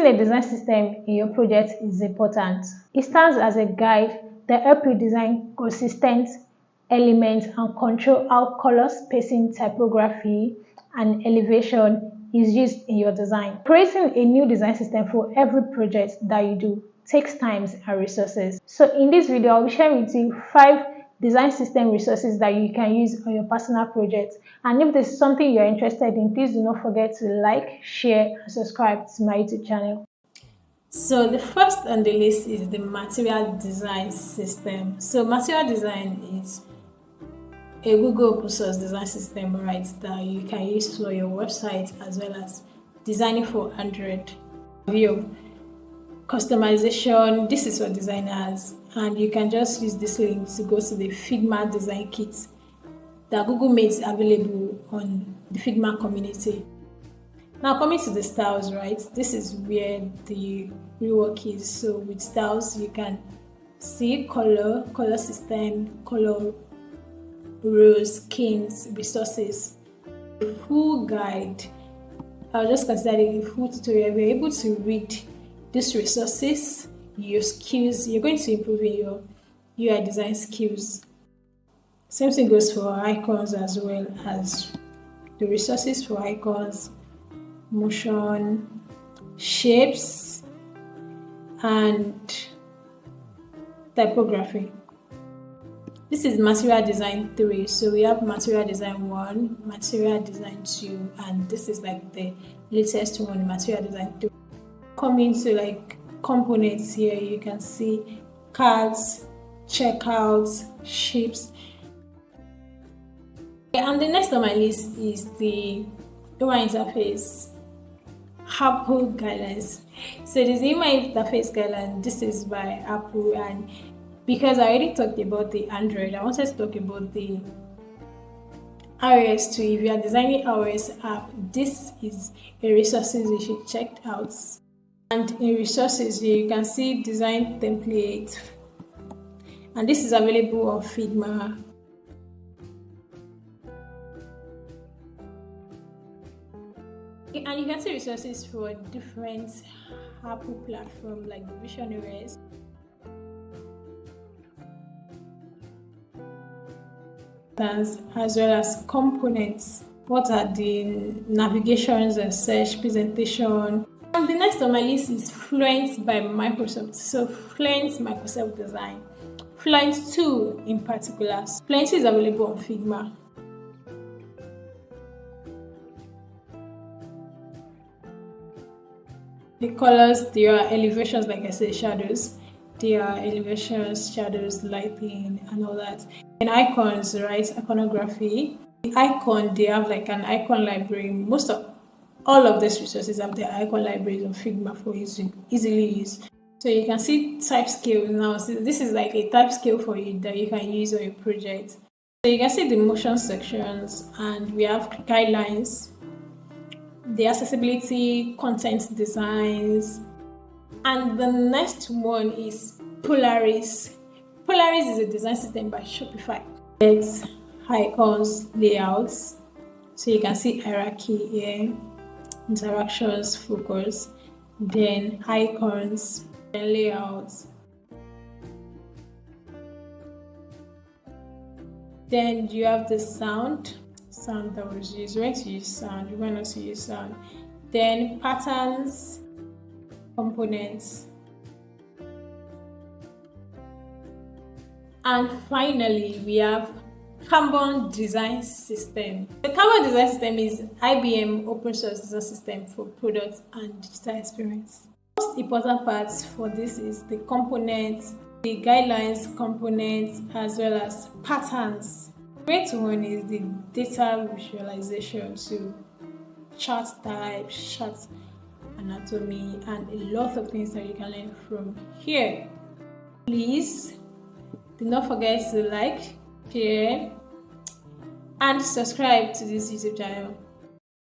Using a design system in your project is important. It stands as a guide that helps you design consistent elements and control how color spacing, typography, and elevation is used in your design. Creating a new design system for every project that you do takes time and resources. So in this video, I'll be sharing with you 5 design system resources that you can use on your personal project. And if this is something you're interested in, please do not forget to like, share, and subscribe to my YouTube channel. So the first on the list is the material design system. So material design is a Google open source design system, right, that you can use for your website as well as designing for Android. View of customization, this is for designers, and you can just use this link to go to the Figma design kit that Google makes available on the Figma community. Now coming to the styles, right, this is where the real work is. So with styles, you can see color system, color rows, schemes, resources. A full guide, I'll just consider it a full tutorial. We're able to read these resources, your skills. You're going to improve your UI design skills. Same thing goes for icons as well, as the resources for icons, motion, shapes, and typography. This is material design 3. So we have material design 1, material design 2, and this is like the latest one, material design 3. Coming to like components here, you can see cards, checkouts, shapes. And the next on my list is the UI interface, Apple guidelines. So this UI interface guideline, this is by Apple, and because I already talked about the Android, I wanted to talk about the iOS too. If you are designing iOS app, this is a resources you should check out. And in resources, you can see design template, and this is available on Figma. And you can see resources for different Apple platforms like the Vision OS, as well as components. What are the navigations and search, presentation? And the next on my list is Fluent by Microsoft. So Fluent Microsoft Design. Fluent 2 in particular. Fluent is available on Figma. The colors, there are elevations, like I said, shadows. There are elevations, shadows, lighting, and all that. And icons, right? Iconography. The icon, they have like an icon library. All of these resources have their icon libraries on Figma for you to easily use. So you can see typescale now. So this is like a typescale for you that you can use on your project. So you can see the motion sections, and we have guidelines, the accessibility, content designs, and the next one is Polaris. Polaris is a design system by Shopify. It's icons, layouts. So you can see hierarchy here, interactions, focus, then icons, and layouts. Then you have the sound that was used. We're going to use sound. We're going to use sound. Then patterns, components, and finally we have Kanban design system. The Kanban design system is IBM open source design system for products and digital experience. The most important parts for this is the components, the guidelines, components, as well as patterns. The great one is the data visualization, so chart type, chart anatomy, and a lot of things that you can learn from here. Please do not forget to like, share, and subscribe to this YouTube channel.